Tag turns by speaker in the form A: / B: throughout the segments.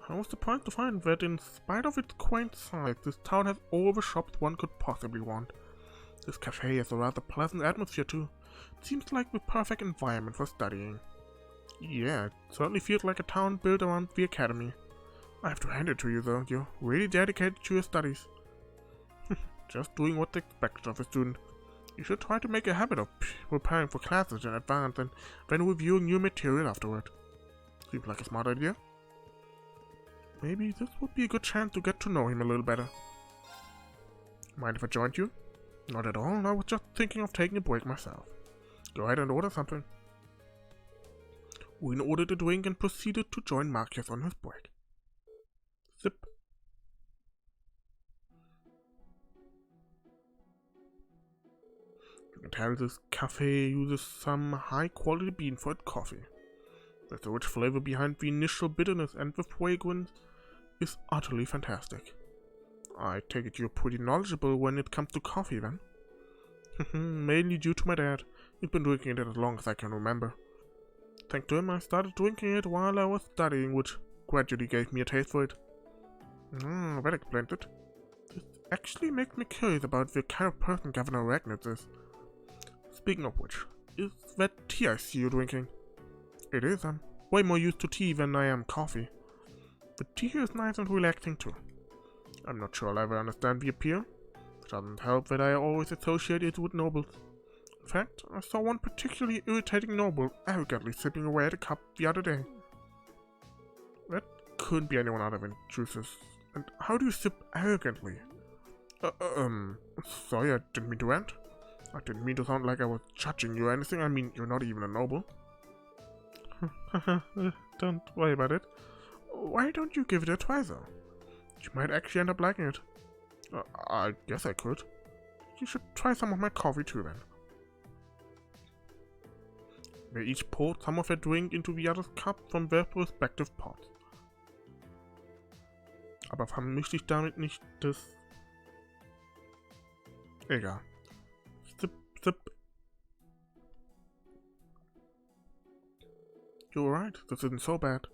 A: I was surprised to find that in spite of its quaint size, this town has all the shops one could possibly want. This cafe has a rather pleasant atmosphere too. It seems like the perfect environment for studying. Yeah, it certainly feels like a town built around the academy. I have to hand it to you though, you're really dedicated to your studies. Just doing what's expected of a student. You should try to make a habit of preparing for classes in advance and then reviewing new material afterward. Seems like a smart idea. Maybe this would be a good chance to get to know him a little better. Mind if I joined you? Not at all, I was just thinking of taking a break myself. Go ahead and order something. Win ordered a drink and proceeded to join Machias on his break. Sip. You can tell this cafe uses some high-quality bean for its coffee. There's a rich flavor behind the initial bitterness, and the fragrance is utterly fantastic. I take it you're pretty knowledgeable when it comes to coffee, then? Mainly due to my dad. He's been drinking it as long as I can remember. Thanks to him, I started drinking it while I was studying, which gradually gave me a taste for it. That explains it. This actually makes me curious about the kind of person Governor Regnitz is. Speaking of which, is that tea I see you drinking? It is. I'm way more used to tea than I am coffee. The tea here is nice and relaxing too. I'm not sure I'll ever understand the appeal. It doesn't help that I always associate it with nobles. In fact, I saw one particularly irritating noble arrogantly sipping away at a cup the other day. That couldn't be anyone other than juices. And how do you sip arrogantly? Sorry, I didn't mean to rant. I didn't mean to sound like I was judging you or anything. I mean, you're not even a noble. Don't worry about it. Why don't you give it a try though? You might actually end up liking it. I guess I could. You should try some of my coffee too then. They each poured some of their drink into the other's cup from their respective pots. Aber vermische ich damit nicht das... Egal. Sip, sip. You're right, this isn't so bad.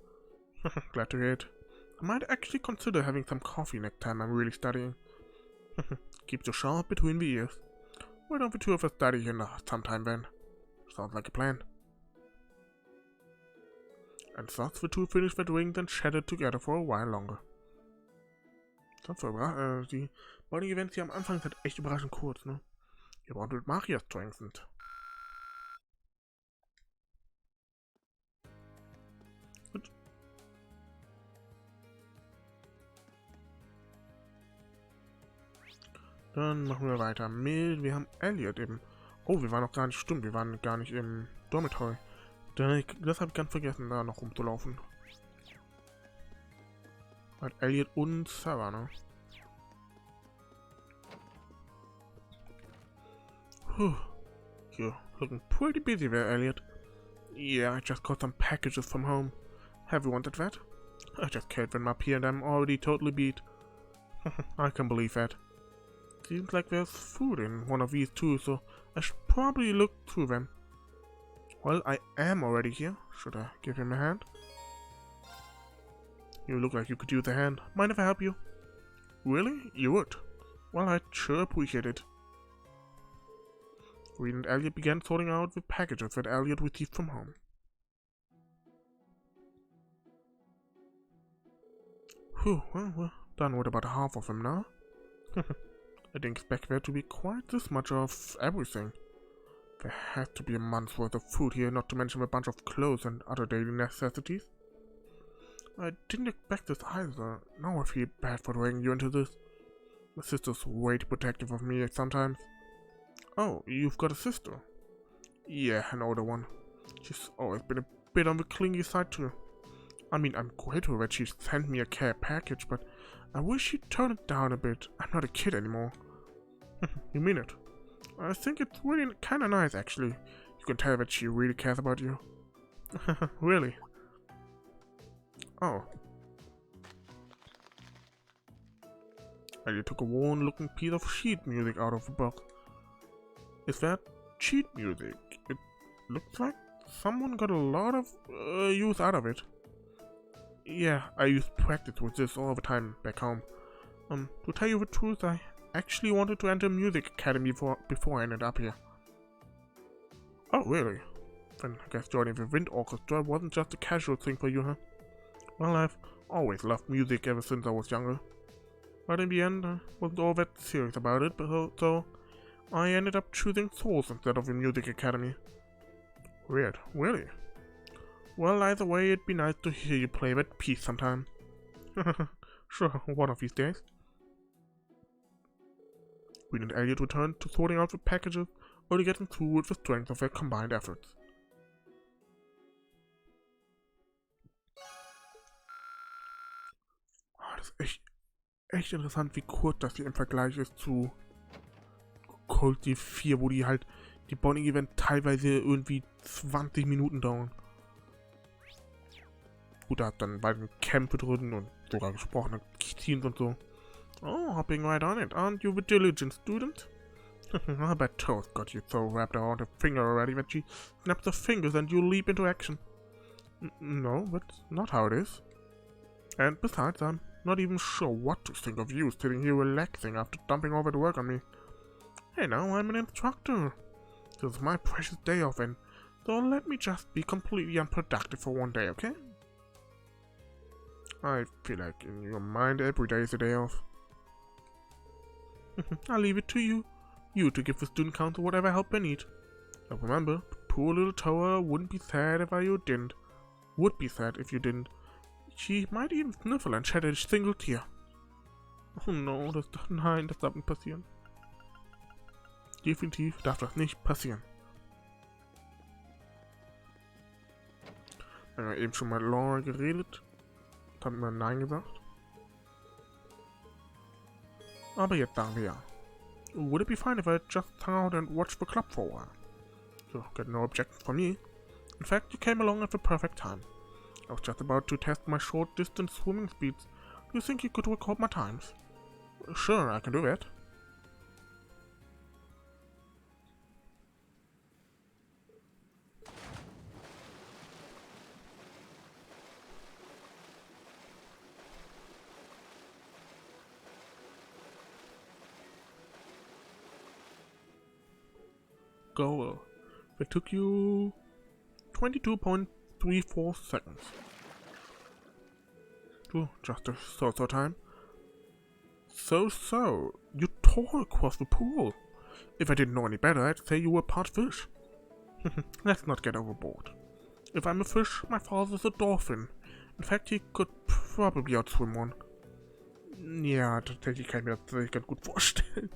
A: Glad to hear it. I might actually consider having some coffee next time I'm really studying. Keeps you sharp between the ears. Why don't the two of us study here sometime then? Sounds like a plan. And thus the two finished their drink and chatted together for a while longer. Die beiden Events hier am Anfang sind echt überraschend kurz, ne? Ihr braucht mit Machias streng sind. Gut. Dann machen wir weiter mit, wir haben Elliot eben. Oh, wir waren noch gar nicht, stimmt, wir waren gar nicht im Dormitory. Das habe ich ganz vergessen, da noch rumzulaufen. Hat Elliot und Sarah, ne? You're looking pretty busy there, Elliot. Yeah, I just got some packages from home. Have you wanted that? I just can't when my P and I'm already totally beat. I can believe that. Seems like there's food in one of these too, so I should probably look through them. Well, I am already here. Should I give him a hand? You look like you could use a hand. Mind if I help you? Really? You would? Well, I'd sure appreciate it. Reed and Elliot began sorting out the packages that Elliot received from home. Whew, well, we're done with about half of them now. I didn't expect there to be quite this much of everything. There has to be a month's worth of food here, not to mention a bunch of clothes and other daily necessities. I didn't expect this either. Now I feel bad for dragging you into this. My sister's way too protective of me sometimes. Oh, you've got a sister? Yeah, an older one. She's always been a bit on the clingy side too. I mean, I'm grateful that she sent me a care package, but I wish she'd tone it down a bit. I'm not a kid anymore. You mean it? I think it's really kinda nice, actually. You can tell that she really cares about you. Really? Oh. Elliot took a worn-looking piece of sheet music out of the box. Is that sheet music? It looks like someone got a lot of use out of it. Yeah, I used to practice with this all the time back home. To tell you the truth, I actually wanted to enter music academy before I ended up here. Oh, really? Then I guess joining the wind orchestra wasn't just a casual thing for you, huh? Well, I've always loved music ever since I was younger. But in the end, I wasn't all that serious about it, so I ended up choosing Thors instead of the music academy. Weird, really? Well, either way, it'd be nice to hear you play that piece sometime. Sure, one of these days. Queen and Elliot returned to sorting out the packages, only getting through with the strength of their combined efforts. Das ist echt interessant, wie kurz das hier im Vergleich ist zu Cold Steel 4, wo die halt die Bonding-Event teilweise irgendwie 20 Minuten dauern. Gut, da hat dann beide Kämpfe drin und sogar gesprochene Scenes und so. Oh, hopping right on it. Aren't you the diligent student? I bet Thors got you so wrapped around her finger already that she snaps her fingers and you leap into action. No, that's not how it is. And besides, I'm not even sure what to think of you sitting here relaxing after dumping all that work on me. Hey now, I'm an instructor. This is my precious day off, and so let me just be completely unproductive for one day, okay? I feel like in your mind every day is a day off. I'll leave it to you to give the student council whatever help they need. But remember, poor little Toa wouldn't be sad if you didn't. Would be sad if you didn't. She might even sniffle and shed a single tear. Oh no, nein, das darf nicht passieren. Definitiv darf das nicht passieren. Wir haben ja eben schon mal Laura geredet. Haben wir Nein gesagt. Aber jetzt sagen wir ja. Would it be fine if I just hung out and watched the club for a while? You got no objection from me. In fact, you came along at the perfect time. I was just about to test my short-distance swimming speeds. Do you think you could record my times? Sure, I can do that. Goal. It took you 22.34 seconds. Just a so-so time. So, you tore across the pool. If I didn't know any better, I'd say you were part fish. Let's not get overboard. If I'm a fish, my father's a dolphin. In fact, he could probably outswim one. Ja, tatsächlich kann ich mir das ganz gut vorstellen.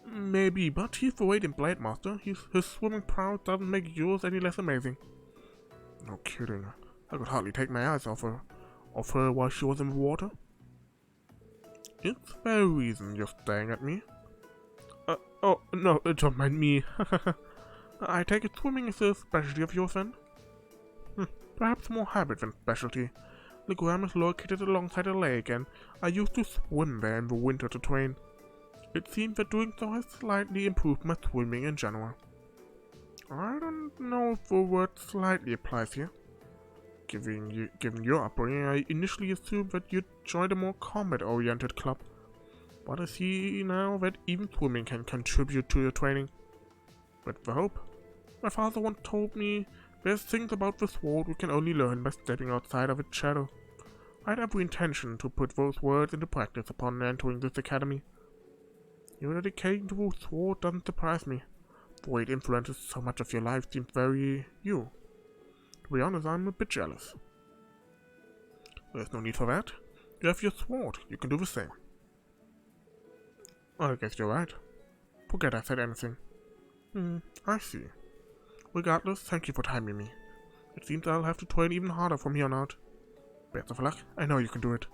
A: Maybe, but he's the radiant blade master. His swimming prowess doesn't make yours any less amazing. No kidding. I could hardly take my eyes off her while she was in the water. Is there a reason you're staring at me? Oh, no, don't mind me. I take it swimming is a specialty of yours then? Perhaps more habit than specialty. The Gram is located alongside a lake, and I used to swim there in the winter to train. It seems that doing so has slightly improved my swimming in general. I don't know if the word slightly applies here. Given your upbringing, I initially assumed that you'd joined a more combat-oriented club. But I see now that even swimming can contribute to your training. With the hope. My father once told me there's things about the sword we can only learn by stepping outside of its shadow. I had every intention to put those words into practice upon entering this academy. Your dedication to the sword doesn't surprise me. The way it influences so much of your life seems very you. To be honest, I'm a bit jealous. There's no need for that. You have your sword, you can do the same. I guess you're right. Forget I said anything. I see. Regardless, thank you for timing me. It seems I'll have to train even harder from here on out. Best of luck, I know you can do it.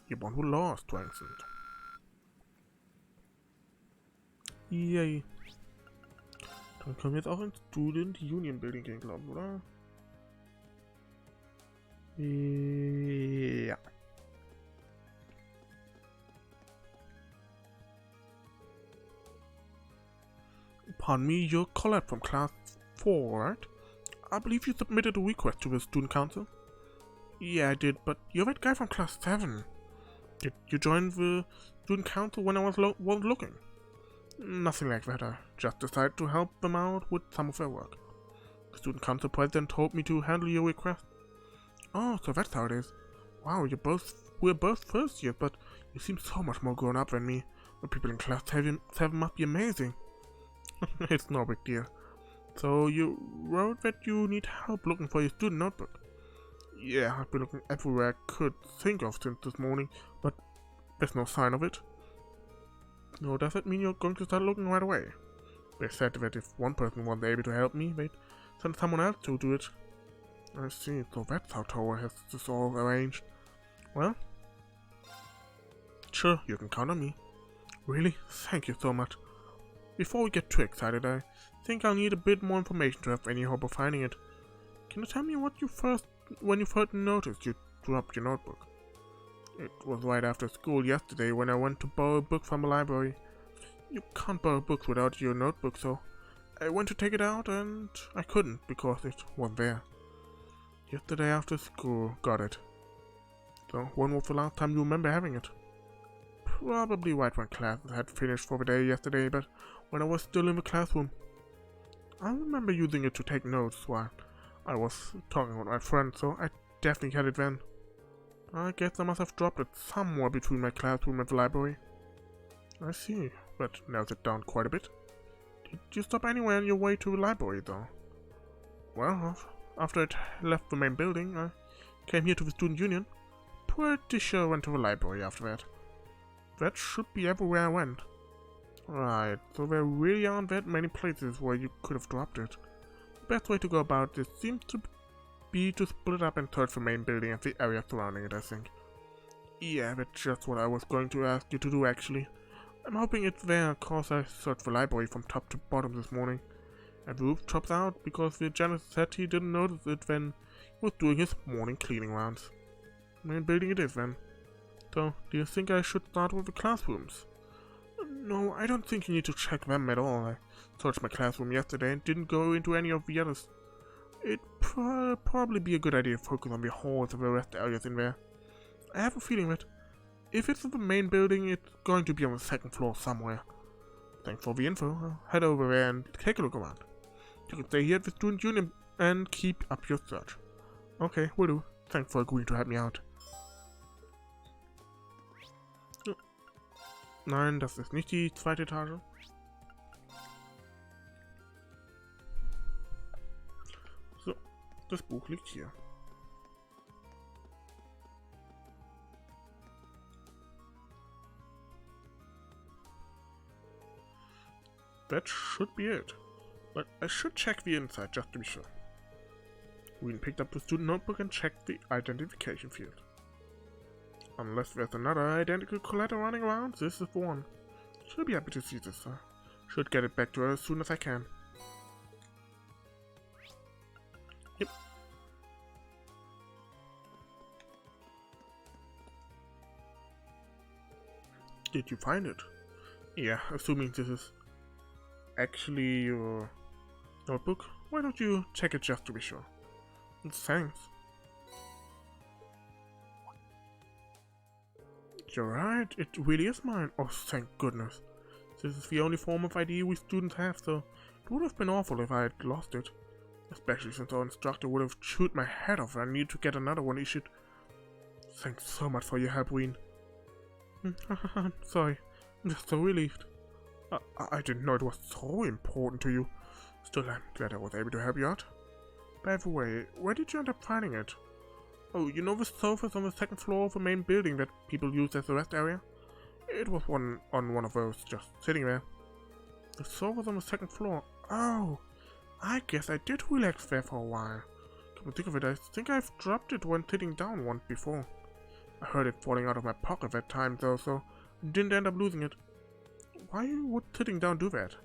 A: Your bond with Law strengthened. Yay. Dann können wir jetzt auch ins Student Union Building gehen, glaube ich, oder? Ja. Pardon me, you're called from class 4, right? I believe you submitted a request to the student council. Yeah, I did, but you're that guy from class 7. Did you join the student council when I wasn't looking? Nothing like that. I just decided to help them out with some of their work. The student council president told me to handle your request. Oh, so that's how it is. Wow, we're both first years, but you seem so much more grown up than me. The people in class 7 must be amazing. It's no big deal. So you wrote that you need help looking for your student notebook. Yeah, I've been looking everywhere I could think of since this morning, but there's no sign of it. No, does that mean you're going to start looking right away? They said that if one person wasn't able to help me, they'd send someone else to do it. I see, so that's how Thor has this all arranged. Well, sure, you can count on me. Really? Thank you so much. Before we get too excited, I think I'll need a bit more information to have any hope of finding it. Can you tell me when you first noticed you dropped your notebook? It was right after school yesterday when I went to borrow a book from the library. You can't borrow books without your notebook, so I went to take it out and I couldn't because it wasn't there. Yesterday after school, got it. So when was the last time you remember having it? Probably right when classes had finished for the day yesterday, but when I was still in the classroom. I remember using it to take notes while I was talking with my friend, so I definitely had it then. I guess I must have dropped it somewhere between my classroom and the library. I see, that narrows it down quite a bit. Did you stop anywhere on your way to the library, though? Well, after it left the main building, I came here to the student union. Pretty sure I went to the library after that. That should be everywhere I went. Right, so there really aren't that many places where you could have dropped it. The best way to go about this seems to be to split up and search the main building and the area surrounding it, I think. Yeah, that's just what I was going to ask you to do, actually. I'm hoping it's there, cause I searched the library from top to bottom this morning. And the roof tops out because the janitor said he didn't notice it when he was doing his morning cleaning rounds. Main building it is then. So, do you think I should start with the classrooms? No, I don't think you need to check them at all. I searched my classroom yesterday and didn't go into any of the others. It'd probably be a good idea to focus on the halls and the rest areas in there. I have a feeling that if it's in the main building, it's going to be on the second floor somewhere. Thanks for the info. I'll head over there and take a look around. You can stay here at the student union and keep up your search. Okay, will do. Thanks for agreeing to help me out. Nein, das ist nicht die zweite Etage. So, das Buch liegt hier. That should be it. But I should check the inside just to be sure. We picked up the student notebook and checked the identification field. Unless there's another identical collector running around, this is the one. She'll be happy to see this. Should get it back to her as soon as I can. Yep. Did you find it? Yeah, assuming this is actually your notebook. Why don't you check it just to be sure? Thanks. You're right, it really is mine. Oh, thank goodness. This is the only form of ID we students have, so it would have been awful if I had lost it. Especially since our instructor would have chewed my head off and I need to get another one issued. Thanks so much for your help, Ween. I'm sorry, I'm just so relieved. I didn't know it was so important to you. Still, I'm glad I was able to help you out. By the way, where did you end up finding it? Oh, you know the sofas on the second floor of the main building that people use as a rest area? It was on one of those, just sitting there. The sofas on the second floor. Oh, I guess I did relax there for a while. Come to think of it, I think I've dropped it when sitting down once before. I heard it falling out of my pocket that time though, so didn't end up losing it. Why would sitting down do that?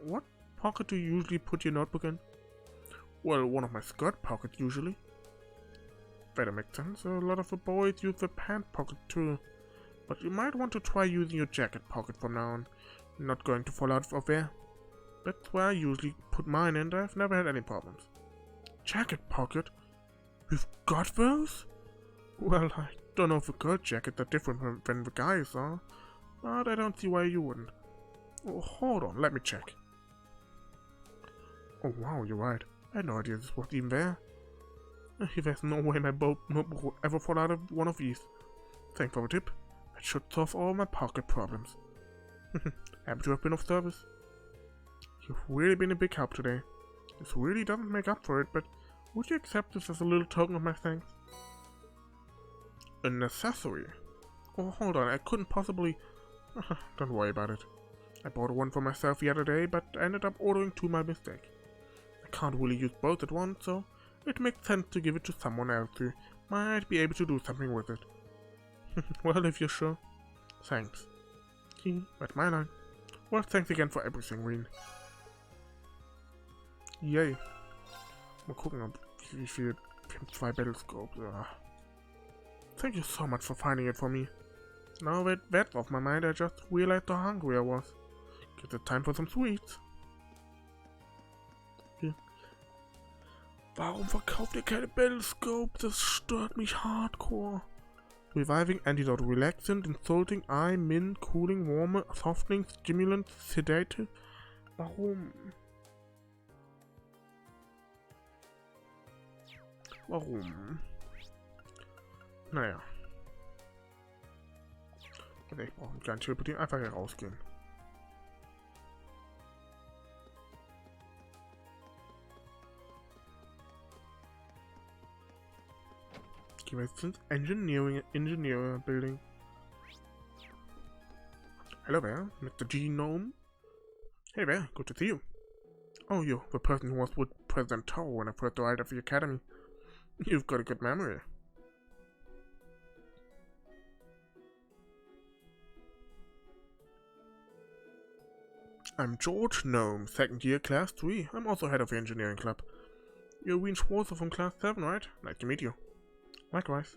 A: What pocket do you usually put your notebook in? Well, one of my skirt pockets usually. Better makes sense. A lot of the boys use the pant pocket too. But you might want to try using your jacket pocket from now on. Not going to fall out of there. That's where I usually put mine, and I've never had any problems. Jacket pocket? You've got those? Well, I don't know if the girl jackets are different than the guys are, but I don't see why you wouldn't. Oh, hold on, let me check. Oh wow, you're right. I had no idea this was even there. There's no way my notebook will ever fall out of one of these. Thanks for the tip. That should solve all my pocket problems. Happy to have been of service. You've really been a big help today. This really doesn't make up for it, but would you accept this as a little token of my thanks? An accessory? Oh, hold on, I couldn't possibly... Don't worry about it. I bought one for myself the other day, but I ended up ordering two by mistake. I can't really use both at once, so it makes sense to give it to someone else who might be able to do something with it. Well, if you're sure. Thanks. That's my line. Well, thanks again for everything, Wien. Yay. Mal gucken, wie viel... Wir haben 2 Battlescopes. Thank you so much for finding it for me. Now that that's off my mind, I just realized how hungry I was. Guess it's time for some sweets. Okay. Warum verkauft ihr keine Battlescope? Das stört mich hardcore. Reviving antidote, relaxant, insulting, eye, mint, cooling, warmer, softening, stimulant, sedative. Warum? Warum? Naja. Also ich brauche einen kleinen Teleportieren, einfach hier rausgehen. Okay, wir sind Engineer Building. Hello there, Mr. Genome. Hey there, good to see you. Oh, you, the person who was with President Thor when I first arrived at the academy. You've got a good memory. I'm George Gnome, 2nd year, class 3. I'm also head of the engineering club. You're Wien Schwarzer from class 7, right? Nice to meet you. Likewise.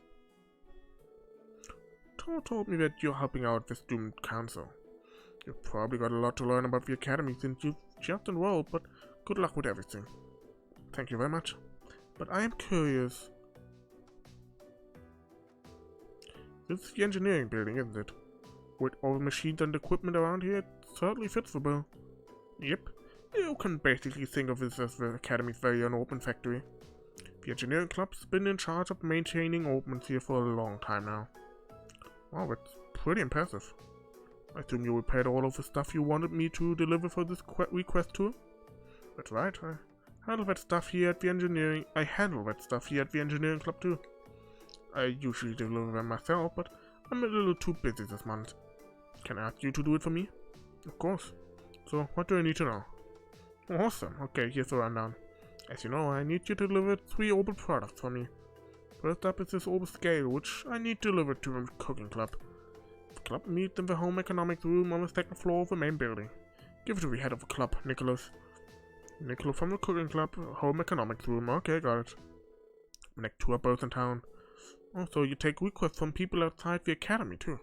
A: Thor told me that you're helping out the student council. You've probably got a lot to learn about the academy since you've just enrolled, but good luck with everything. Thank you very much. But I am curious. This is the engineering building, isn't it? With all the machines and equipment around here, it certainly fits the bill. Yep. You can basically think of this as the academy's very own open factory. The engineering club's been in charge of maintaining opens here for a long time now. Wow, that's pretty impressive. I assume you repaired all of the stuff you wanted me to deliver for this request tour? That's right, I handle that stuff here at the engineering club too. I usually deliver them myself, but I'm a little too busy this month. Can I ask you to do it for me? Of course. So, what do I need to know? Awesome. Okay, here's the rundown. As you know, I need you to deliver 3 orbital products for me. First up is this orbital scale, which I need delivered to the cooking club. The club meets in the home economics room on the 2nd floor of the main building. Give it to the head of the club, Nicholas. Nicholas from the cooking club, home economics room. Okay, got it. Next 2 are both in town. Also, you take requests from people outside the academy too.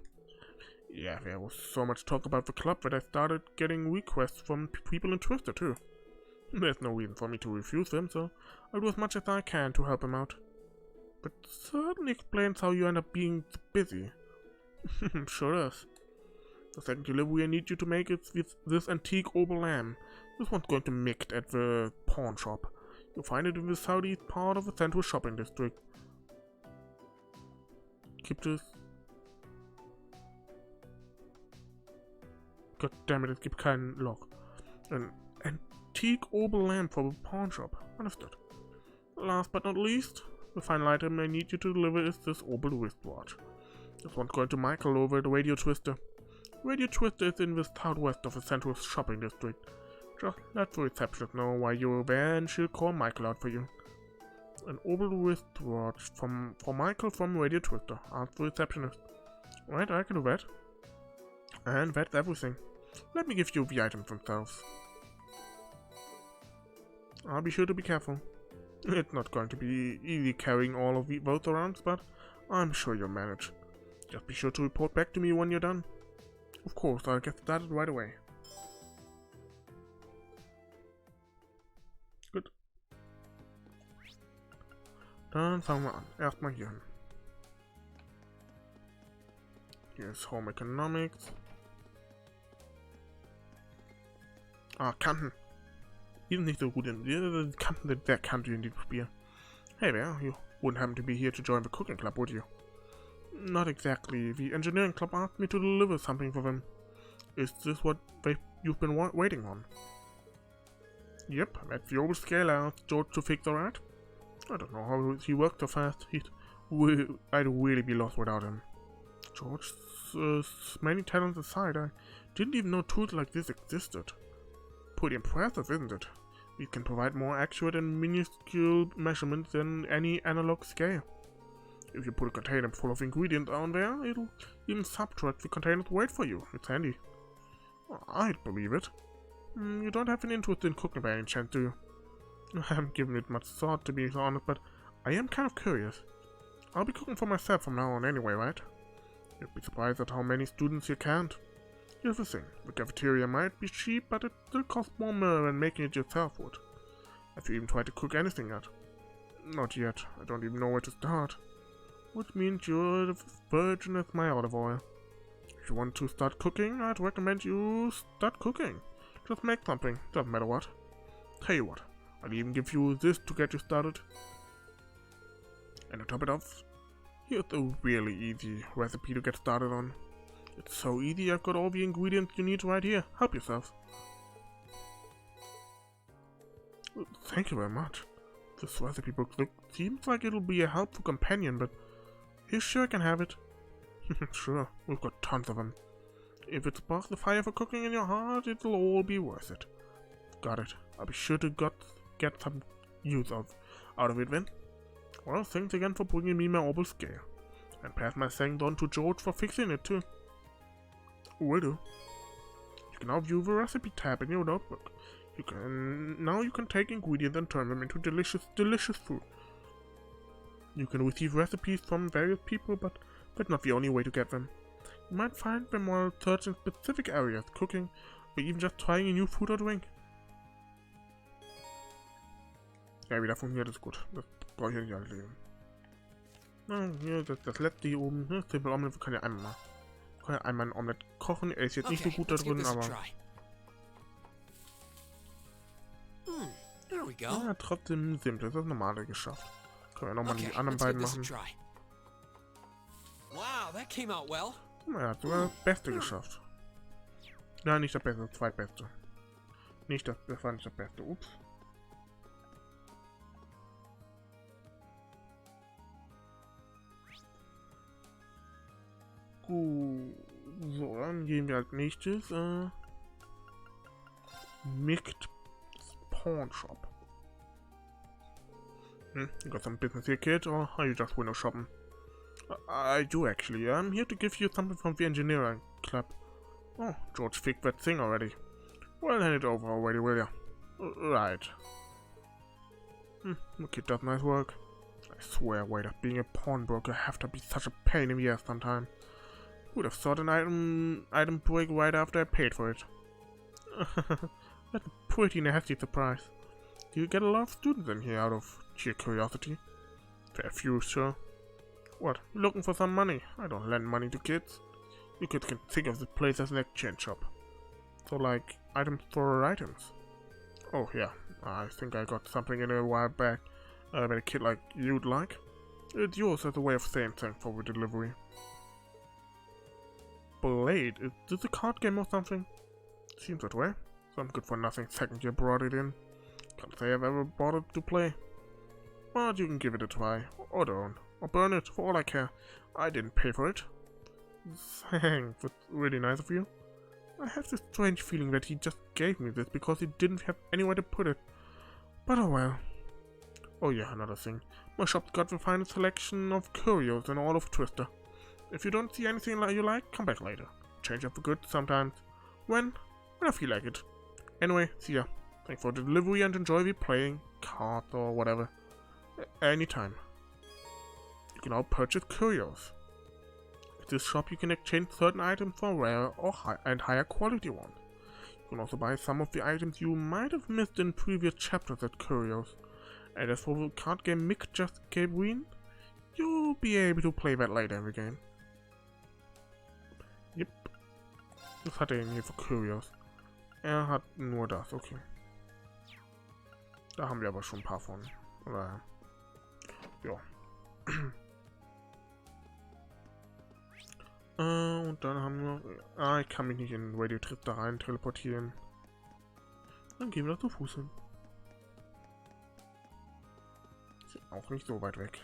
A: Yeah, there was so much talk about the club that I started getting requests from people interested too. There's no reason for me to refuse them, so I'll do as much as I can to help them out. But certainly explains how you end up being busy. Sure does. The second delivery I need you to make is this antique opal lamp. This one's going to be mixed at the pawn shop. You'll find it in the southeast part of the central shopping district. Gibt es... God damn it, es gibt keinen Loch. An antique opal lamp for the pawn shop. Understood. Last but not least, the final item I need you to deliver is this opal wristwatch. This one's going to Michael over at Radio Twister. Radio Twister is in the southwest of the central shopping district. Just let the receptionist know why you're there and she'll call Michael out for you. An opal wristwatch for Michael from Radio Twister. Ask the receptionist. Right, I can do that. And that's everything. Let me give you the items themselves. I'll be sure to be careful. It's not going to be easy carrying all of those around, but I'm sure you'll manage. Just be sure to report back to me when you're done. Of course, I'll get started right away. Dann fangen wir an. Erstmal hier hin. Hier ist Home Economics. Ah, Kanten. Die sind nicht so gut in die Kanten sind sehr kantig in diesem Spiel. Hey there, you wouldn't happen to be here to join the cooking club, would you? Not exactly. The engineering club asked me to deliver something for them. Is this what you've been waiting on? Yep, that's the old scale out George to fix, alright? I don't know how he worked so fast. I'd really be lost without him. George's many talents aside, I didn't even know tools like this existed. Pretty impressive, isn't it? We can provide more accurate and minuscule measurements than any analog scale. If you put a container full of ingredients on there, it'll even subtract the container's weight for you. It's handy. I'd believe it. You don't have an interest in cooking by any chance, do you? I haven't given it much thought, to be honest, but I am kind of curious. I'll be cooking for myself from now on anyway, right? You'd be surprised at how many students here can't. Here's the thing, the cafeteria might be cheap, but it still costs more money than making it yourself would. Have you even tried to cook anything yet? Not yet. I don't even know where to start. Which means you're the virgin as my olive oil. If you want to start cooking, I'd recommend you start cooking. Just make something, doesn't matter what. Tell you what, I'll even give you this to get you started. And to top it off, here's a really easy recipe to get started on. It's so easy, I've got all the ingredients you need right here. Help yourself. Thank you very much. This recipe book seems like it'll be a helpful companion, but you sure I can have it? Sure, we've got tons of them. If it sparks the fire for cooking in your heart, it'll all be worth it. Got it. I'll be sure to get some use out of it then. Well, thanks again for bringing me my orbital scale. And pass my thanks on to George for fixing it too. Will do. You can now view the recipe tab in your notebook. You can take ingredients and turn them into delicious food. You can receive recipes from various people, but that's not the only way to get them. You might find them while searching specific areas, cooking, or even just trying a new food or drink. Ja, wie das funktioniert, ist gut. Das brauche ich ja nicht alles lesen. Na, hier, das letzte hier oben, ne? Simple Omelette, wir können ja einmal ein Omelette kochen. Er ist jetzt nicht so gut da drin, aber... Ja, trotzdem simpel. Das ist das Normale geschafft. Können wir nochmal die anderen beiden machen. Er hat sogar das Beste geschafft. Nein, nicht das Beste, das Zweitbeste. Das war nicht das Beste. Ups. Gut. So, dann gehen wir als nächstes. Mixed Pawn Shop. You got some business here, kid, or are you just window shopping? I do actually. I'm here to give you something from the engineering club. Oh, George fixed that thing already. Well, hand it over already, will ya? Right. The kid does nice work. I swear, waiter, being a pawnbroker have to be such a pain in the ass sometimes. Would have thought an item break right after I paid for it. That's a pretty nasty surprise. Do you get a lot of students in here out of sheer curiosity? Fair few, sure. What, looking for some money? I don't lend money to kids. You could think of the place as an exchange shop. So like, items for items. Oh yeah, I think I got something in a while back that a kid like you'd like. It's yours as a way of saying thanks for the delivery. Blade, is this a card game or something? Seems that way. Some good for nothing second year brought it in. Can't say I've ever bought it to play. But you can give it a try, or don't, or burn it, for all I care. I didn't pay for it. Thanks, that's really nice of you. I have this strange feeling that he just gave me this because he didn't have anywhere to put it. But oh well. Oh yeah, another thing. My shop's got the finest selection of curios in all of Twister. If you don't see anything you like, come back later. Change up for good sometimes. When I feel like it. Anyway, see ya. Thanks for the delivery and enjoy the playing cards or whatever. Anytime. You can now purchase curios. At this shop you can exchange certain items for rare or higher quality ones. You can also buy some of the items you might have missed in previous chapters at Curios. And as for the card game Machias Gebieten, you'll be able to play that later every game. Yep. Das hat er irgendwie für Curious. Er hat nur das, okay. Da haben wir aber schon ein paar von. Oder, ja. Und dann haben wir... ich kann mich nicht in Radio Trip da rein teleportieren. Dann gehen wir da zu Fuß hin. Ist auch nicht so weit weg.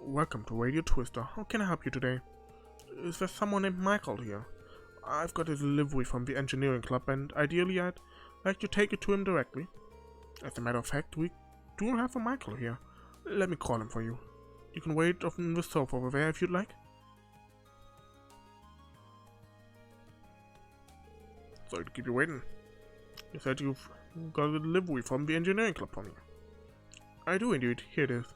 A: Welcome to Radio Twister. How can I help you today? Is there someone named Michael here? I've got a delivery from the engineering club and ideally I'd like to take it to him directly. As a matter of fact, we do have a Michael here. Let me call him for you. You can wait on the sofa over there if you'd like. Sorry to keep you waiting. You said you've got a delivery from the engineering club for me. I do indeed. Here it is.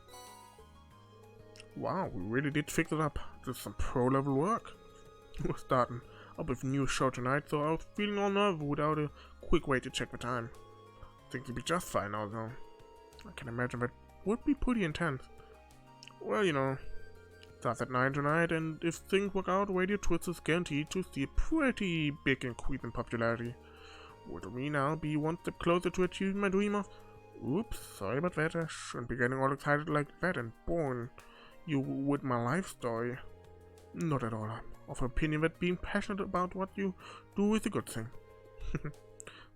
A: Wow, we really did fix it up. This is some pro-level work. We're starting up with a new show tonight, so I was feeling all nervous without a quick way to check the time. Things will be just fine now, though. I can imagine that would be pretty intense. Well, you know, starts at 9 tonight, and if things work out, Radio Twist is guaranteed to see a pretty big increase in popularity. Would me now be one step closer to achieving my dream of... Oops, sorry about that. I shouldn't be getting all excited like that and boring you with my life story. Not at all. I'm of opinion that being passionate about what you do is a good thing.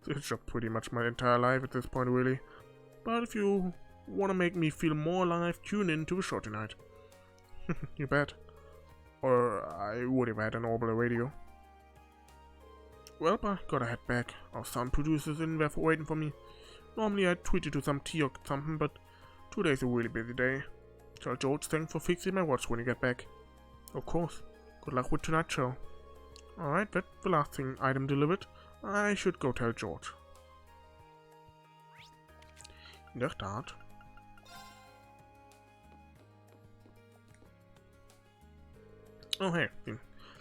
A: It's just pretty much my entire life at this point, really. But if you want to make me feel more alive, tune in to the show tonight. You bet. Or I would have had an orbital radio. Well, I gotta head back. Our sound producer's in there for waiting for me. Normally I'd treat you to some tea or something, but today's a really busy day. Tell George thanks for fixing my watch when you get back. Of course. Good luck with tonight's show. Alright, that's the last thing item delivered. I should go tell George. In der Tat. Oh hey,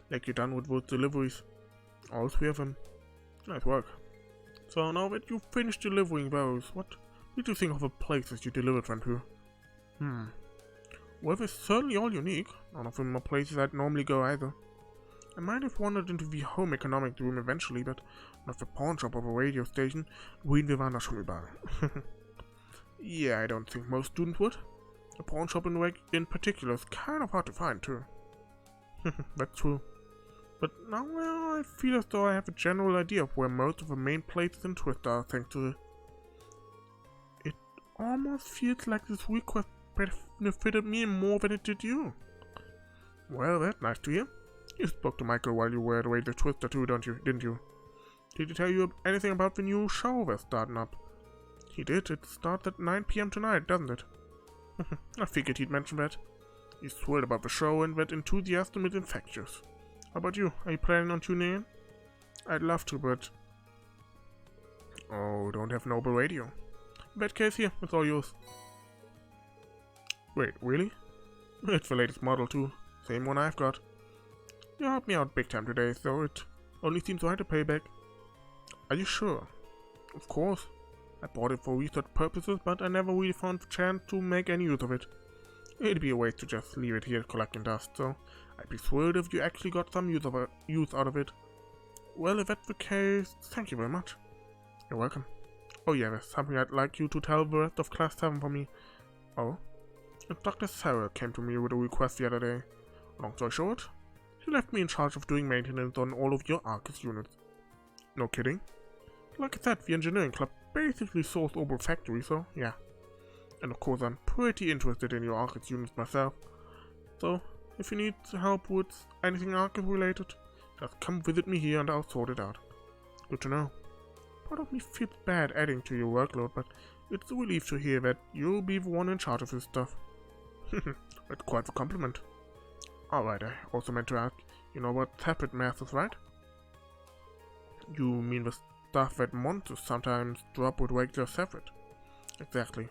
A: like you're done with those deliveries. All 3 of them. Nice work. So now that you've finished delivering those, what did you think of the places you delivered them to? Well, they're certainly all unique. None of them are places I'd normally go either. I might have wandered into the home economic room eventually, but not the pawn shop of a radio station. Wir waren da schon überall. Yeah, I don't think most students would. A pawn shop in particular is kind of hard to find too. That's true. But now, well, I feel as though I have a general idea of where most of the main places in Twist are, thanks to it almost feels like this request benefited me more than it did you. Well, that's nice to hear. You spoke to Michael while you were away the Twister too, didn't you? Did he tell you anything about the new show we're starting up? He did. It starts at 9 PM tonight, doesn't it? I figured he'd mention that. He's thrilled about the show and that enthusiasm is infectious. How about you? Are you planning on tuning in? I'd love to, but... Oh, don't have Noble Radio. In that case, here, it's all yours. Wait, really? It's the latest model too. Same one I've got. You helped me out big time today, so it only seems right to pay back. Are you sure? Of course. I bought it for research purposes, but I never really found the chance to make any use of it. It'd be a waste to just leave it here collecting dust, so I'd be thrilled if you actually got some use out of it. Well, if that's the case, thank you very much. You're welcome. Oh yeah, there's something I'd like you to tell the rest of Class 7 for me. Oh? Dr. Sarah came to me with a request the other day. Long story short, she left me in charge of doing maintenance on all of your Arcus units. No kidding. Like I said, the engineering club basically sourced Opal Factory, so yeah. And of course I'm pretty interested in your Arcus units myself. So, if you need help with anything Arcus related, just come visit me here and I'll sort it out. Good to know. Part of me feels bad adding to your workload, but it's a relief to hear that you'll be the one in charge of this stuff. That's quite a compliment. Alright, I also meant to ask, you know what separate math is, right? You mean the stuff that monsters sometimes drop with regular separate? Exactly.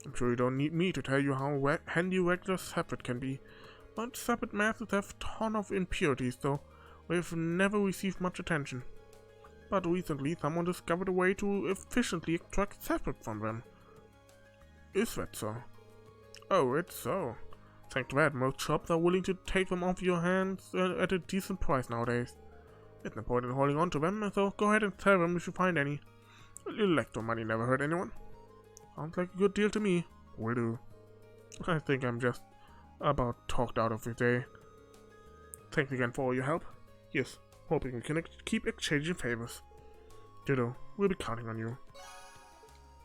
A: I'm sure you don't need me to tell you how handy regular separate can be, but separate masses have a ton of impurities, so we've never received much attention. But recently, someone discovered a way to efficiently extract sapphire from them. Is that so? Oh, it's so. Thanks to that, most shops are willing to take them off your hands at a decent price nowadays. It's no point in holding on to them, so go ahead and sell them if you find any. A little extra money never hurt anyone. Sounds like a good deal to me. Will do. I think I'm just about talked out of the day. Thanks again for all your help. Yes, hoping we can keep exchanging favors. Ditto, we'll be counting on you.